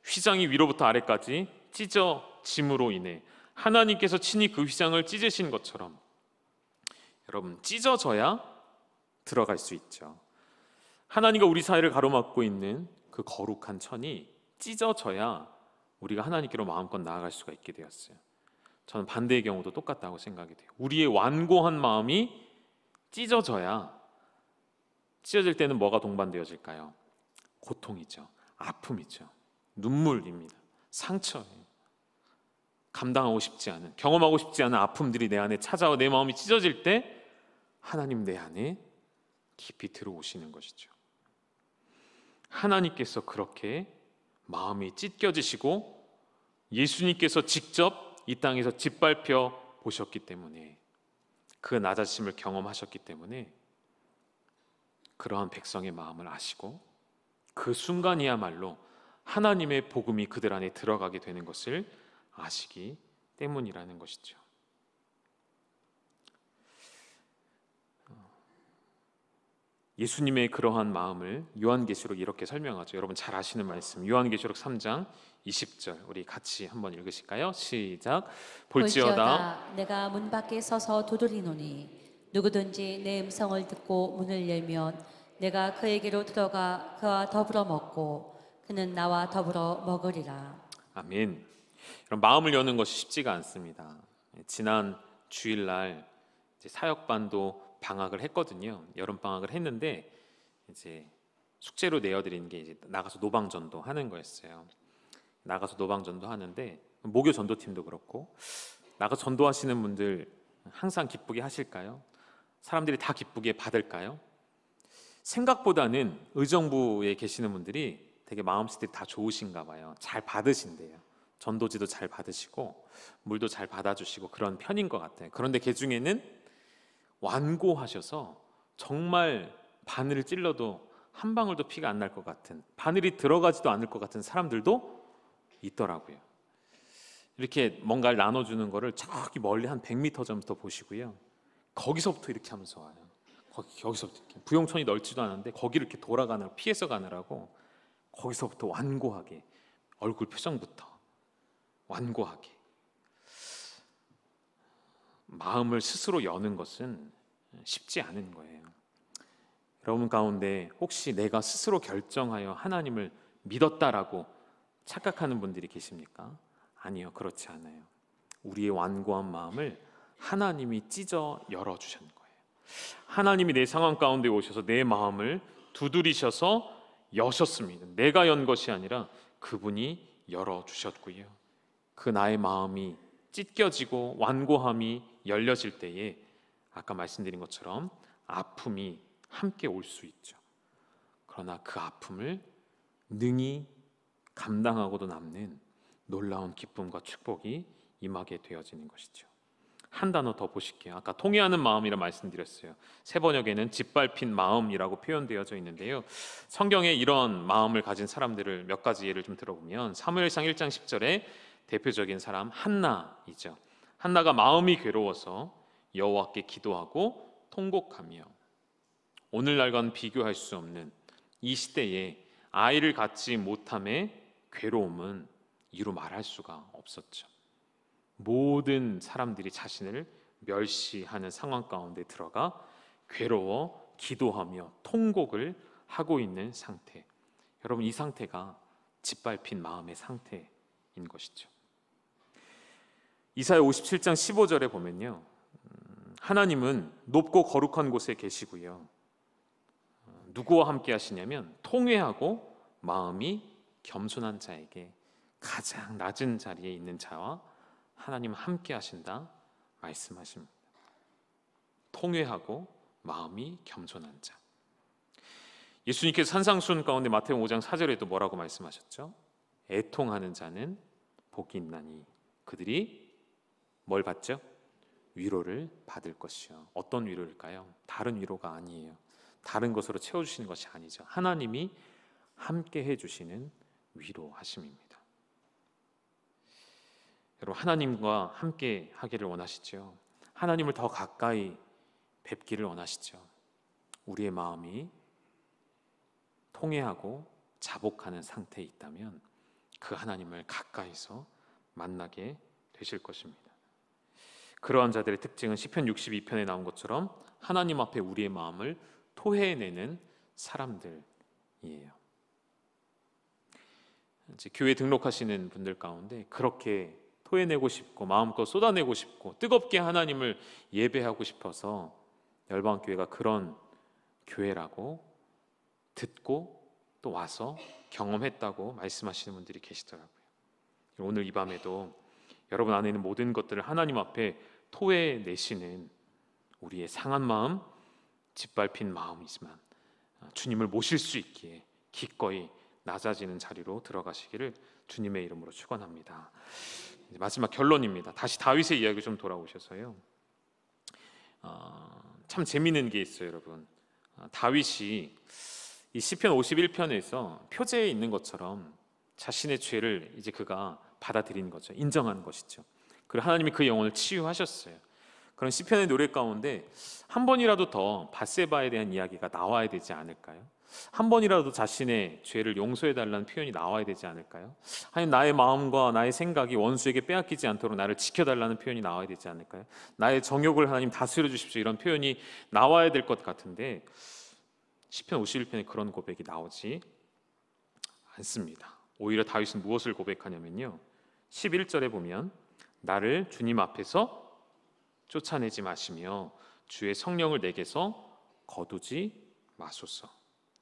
휘장이 위로부터 아래까지 찢어짐으로 인해 하나님께서 친히 그 휘장을 찢으신 것처럼 여러분, 찢어져야 들어갈 수 있죠. 하나님과 우리 사이를 가로막고 있는 그 거룩한 천이 찢어져야 우리가 하나님께로 마음껏 나아갈 수가 있게 되었어요. 저는 반대의 경우도 똑같다고 생각이 돼요. 우리의 완고한 마음이 찢어져야, 찢어질 때는 뭐가 동반되어질까요? 고통이죠. 아픔이죠. 눈물입니다. 상처예요. 감당하고 싶지 않은, 경험하고 싶지 않은 아픔들이 내 안에 찾아와 내 마음이 찢어질 때 하나님 내 안에 깊이 들어오시는 것이죠. 하나님께서 그렇게 마음이 찢겨지시고 예수님께서 직접 이 땅에서 짓밟혀 보셨기 때문에, 그 낮아짐을 경험하셨기 때문에 그러한 백성의 마음을 아시고 그 순간이야말로 하나님의 복음이 그들 안에 들어가게 되는 것을 아시기 때문이라는 것이죠. 예수님의 그러한 마음을 요한계시록 이렇게 설명하죠. 여러분 잘 아시는 말씀, 요한계시록 3장 20절 우리 같이 한번 읽으실까요? 시작. 볼지어다 내가 문 밖에 서서 두드리노니 누구든지 내 음성을 듣고 문을 열면 내가 그에게로 들어가 그와 더불어 먹고 그는 나와 더불어 먹으리라. 아멘. 그럼 마음을 여는 것이 쉽지가 않습니다. 지난 주일날 사역반도 방학을 했거든요. 여름 방학을 했는데 이제 숙제로 내어드리는 게 이제 나가서 노방전도 하는 거였어요. 나가서 노방전도 하는데 모교 전도팀도 그렇고, 나가서 전도하시는 분들 항상 기쁘게 하실까요? 사람들이 다 기쁘게 받을까요? 생각보다는 의정부에 계시는 분들이 되게 마음씨들이 다 좋으신가 봐요. 잘 받으신대요. 전도지도 잘 받으시고 물도 잘 받아주시고 그런 편인 것 같아요. 그런데 그 중에는 완고하셔서 정말 바늘을 찔러도 한 방울도 피가 안 날 것 같은, 바늘이 들어가지도 않을 것 같은 사람들도 있더라고요. 이렇게 뭔가를 나눠주는 거를 저기 멀리 한 100m 전부터 보시고요, 거기서부터 이렇게 하면서 와요. 거기서부터 이렇게. 부용천이 넓지도 않은데 거기를 이렇게 돌아가느라, 피해서 가느라고 거기서부터 완고하게, 얼굴 표정부터 완고하게. 마음을 스스로 여는 것은 쉽지 않은 거예요. 여러분 가운데 혹시 내가 스스로 결정하여 하나님을 믿었다라고 착각하는 분들이 계십니까? 아니요, 그렇지 않아요. 우리의 완고한 마음을 하나님이 찢어 열어주셨는 거예요. 하나님이 내 상황 가운데 오셔서 내 마음을 두드리셔서 여셨습니다. 내가 연 것이 아니라 그분이 열어주셨고요. 그 나의 마음이 찢겨지고 완고함이 열려질 때에 아까 말씀드린 것처럼 아픔이 함께 올 수 있죠. 그러나 그 아픔을 능히 감당하고도 남는 놀라운 기쁨과 축복이 임하게 되어지는 것이죠. 한 단어 더 보실게요. 아까 통회하는 마음이라 말씀드렸어요. 새 번역에는 짓밟힌 마음이라고 표현되어져 있는데요. 성경에 이런 마음을 가진 사람들을 몇 가지 예를 좀 들어보면 사무엘상 1장 10절에 대표적인 사람 한나이죠. 한나가 마음이 괴로워서 여호와께 기도하고 통곡하며 오늘날과는 비교할 수 없는 이 시대에 아이를 갖지 못함의 괴로움은 이루 말할 수가 없었죠. 모든 사람들이 자신을 멸시하는 상황 가운데 들어가 괴로워 기도하며 통곡을 하고 있는 상태. 여러분, 이 상태가 짓밟힌 마음의 상태인 것이죠. 이사야 57장 15절에 보면요, 하나님은 높고 거룩한 곳에 계시고요, 누구와 함께 하시냐면 통회하고 마음이 겸손한 자에게 가장 낮은 자리에 있는 자와 하나님 함께 하신다 말씀하십니다. 통회하고 마음이 겸손한 자. 예수님께서 산상수훈 가운데 마태복음 5장 4절에도 뭐라고 말씀하셨죠? 애통하는 자는 복이 있나니 그들이 뭘 받죠? 위로를 받을 것이요. 어떤 위로일까요? 다른 위로가 아니에요. 다른 것으로 채워주시는 것이 아니죠. 하나님이 함께 해주시는 위로하심입니다. 여러분, 하나님과 함께 하기를 원하시죠? 하나님을 더 가까이 뵙기를 원하시죠? 우리의 마음이 통회하고 자복하는 상태에 있다면 그 하나님을 가까이서 만나게 되실 것입니다. 그러한 자들의 특징은 시편 62편에 나온 것처럼 하나님 앞에 우리의 마음을 토해내는 사람들이에요. 이제 교회 등록하시는 분들 가운데 그렇게 토해내고 싶고 마음껏 쏟아내고 싶고 뜨겁게 하나님을 예배하고 싶어서 열방교회가 그런 교회라고 듣고 또 와서 경험했다고 말씀하시는 분들이 계시더라고요. 오늘 이 밤에도 여러분 안에 있는 모든 것들을 하나님 앞에 토해내시는 우리의 상한 마음, 짓밟힌 마음이지만 주님을 모실 수 있기에 기꺼이 낮아지는 자리로 들어가시기를 주님의 이름으로 축원합니다. 마지막 결론입니다. 다시 다윗의 이야기 좀 돌아오셔서요. 참 재미있는 게 있어요, 여러분. 다윗이 이 시편 51편에서 표제에 있는 것처럼 자신의 죄를 이제 그가 받아들이는 거죠. 인정하는 것이죠. 그리고 하나님이 그 영혼을 치유하셨어요. 그런 시편의 노래 가운데 한 번이라도 더 밧세바에 대한 이야기가 나와야 되지 않을까요? 한 번이라도 자신의 죄를 용서해달라는 표현이 나와야 되지 않을까요? 아니면 나의 마음과 나의 생각이 원수에게 빼앗기지 않도록 나를 지켜달라는 표현이 나와야 되지 않을까요? 나의 정욕을 하나님 다스려 주십시오, 이런 표현이 나와야 될 것 같은데 시편 51편에 그런 고백이 나오지 않습니다. 오히려 다윗은 무엇을 고백하냐면요, 11절에 보면 나를 주님 앞에서 쫓아내지 마시며 주의 성령을 내게서 거두지 마소서.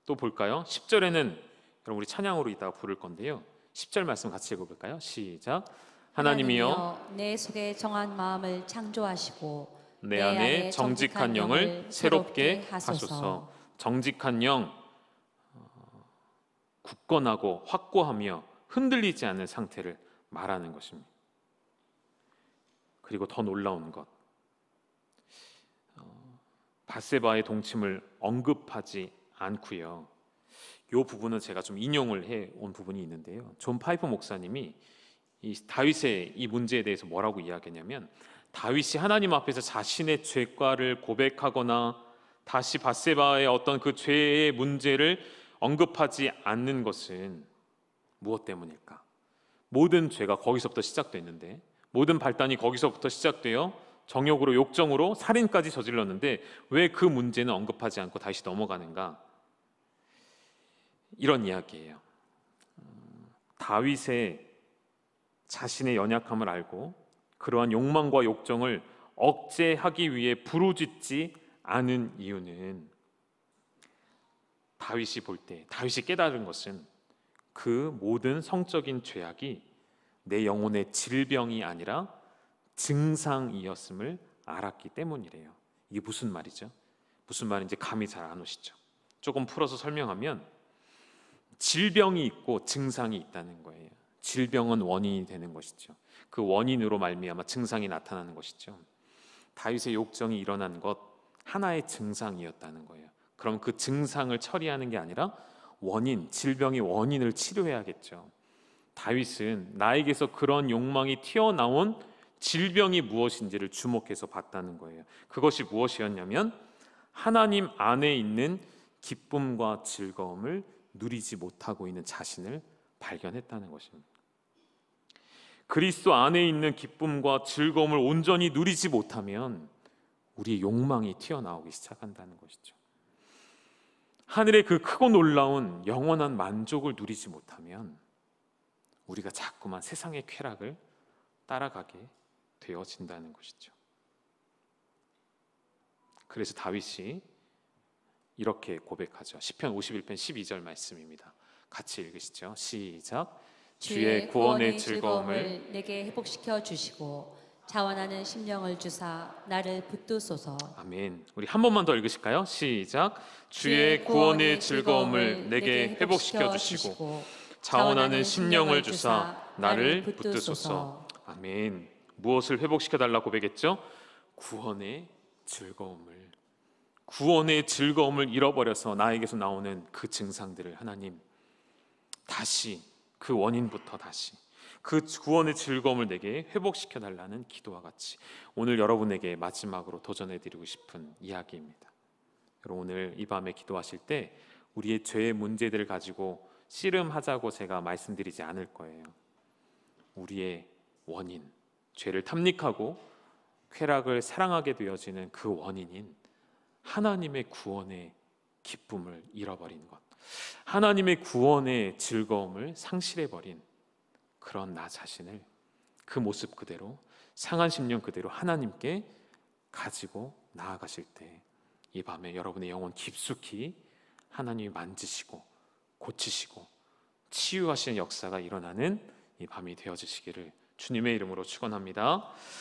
또 볼까요? 10절에는 여러분 우리 찬양으로 이따가 부를 건데요, 10절 말씀 같이 읽어볼까요? 시작. 하나님이여 내 속에 정한 마음을 창조하시고 내 안에 정직한 영을 새롭게 하소서. 정직한 영, 굳건하고 확고하며 흔들리지 않는 상태를 말하는 것입니다. 그리고 더 놀라운 것, 밧세바의 동침을 언급하지 않고요. 이 부분은 제가 좀 인용을 해온 부분이 있는데요, 존 파이프 목사님이 이 다윗의 이 문제에 대해서 뭐라고 이야기했냐면, 다윗이 하나님 앞에서 자신의 죄과를 고백하거나 다시 밧세바의 어떤 그 죄의 문제를 언급하지 않는 것은 무엇 때문일까? 모든 죄가 거기서부터 시작됐는데, 모든 발단이 거기서부터 시작되어 정욕으로, 욕정으로 살인까지 저질렀는데 왜 그 문제는 언급하지 않고 다시 넘어가는가? 이런 이야기예요. 다윗의 자신의 연약함을 알고 그러한 욕망과 욕정을 억제하기 위해 부르짖지 않은 이유는 다윗이 볼 때 다윗이 깨달은 것은 그 모든 성적인 죄악이 내 영혼의 질병이 아니라 증상이었음을 알았기 때문이래요. 이게 무슨 말이죠? 무슨 말인지 감이 잘 안 오시죠? 조금 풀어서 설명하면 질병이 있고 증상이 있다는 거예요. 질병은 원인이 되는 것이죠. 그 원인으로 말미암아 증상이 나타나는 것이죠. 다윗의 욕정이 일어난 것 하나의 증상이었다는 거예요. 그럼 그 증상을 처리하는 게 아니라 원인, 질병의 원인을 치료해야겠죠. 다윗은 나에게서 그런 욕망이 튀어나온 질병이 무엇인지를 주목해서 봤다는 거예요. 그것이 무엇이었냐면 하나님 안에 있는 기쁨과 즐거움을 누리지 못하고 있는 자신을 발견했다는 것입니다. 그리스도 안에 있는 기쁨과 즐거움을 온전히 누리지 못하면 우리의 욕망이 튀어나오기 시작한다는 것이죠. 하늘의 그 크고 놀라운 영원한 만족을 누리지 못하면 우리가 자꾸만 세상의 쾌락을 따라가게 되어진다는 것이죠. 그래서 다윗이 이렇게 고백하죠. 시편 51편 12절 말씀입니다. 같이 읽으시죠. 시작. 주의 구원의 즐거움을 내게 회복시켜 주시고 자원하는 심령을 주사 나를 붙드소서. 아멘. 우리 한 번만 더 읽으실까요? 시작. 주의 구원의 즐거움을 내게 회복시켜 주시고 자원하는 심령을 주사 나를 붙드소서. 아멘. 무엇을 회복시켜 달라고 고백했죠? 구원의 즐거움을 잃어버려서 나에게서 나오는 그 증상들을 하나님 다시 그 원인부터 다시 그 구원의 즐거움을 내게 회복시켜 달라는 기도와 같이 오늘 여러분에게 마지막으로 도전해 드리고 싶은 이야기입니다. 여러분 오늘 이 밤에 기도하실 때 우리의 죄의 문제들을 가지고 씨름하자고 제가 말씀드리지 않을 거예요. 우리의 원인, 죄를 탐닉하고 쾌락을 사랑하게 되어지는 그 원인인 하나님의 구원의 기쁨을 잃어버린 것, 하나님의 구원의 즐거움을 상실해버린 그런 나 자신을 그 모습 그대로 상한 심령 그대로 하나님께 가지고 나아가실 때 이 밤에 여러분의 영혼 깊숙이 하나님이 만지시고 고치시고 치유하시는 역사가 일어나는 이 밤이 되어지시기를 주님의 이름으로 축원합니다.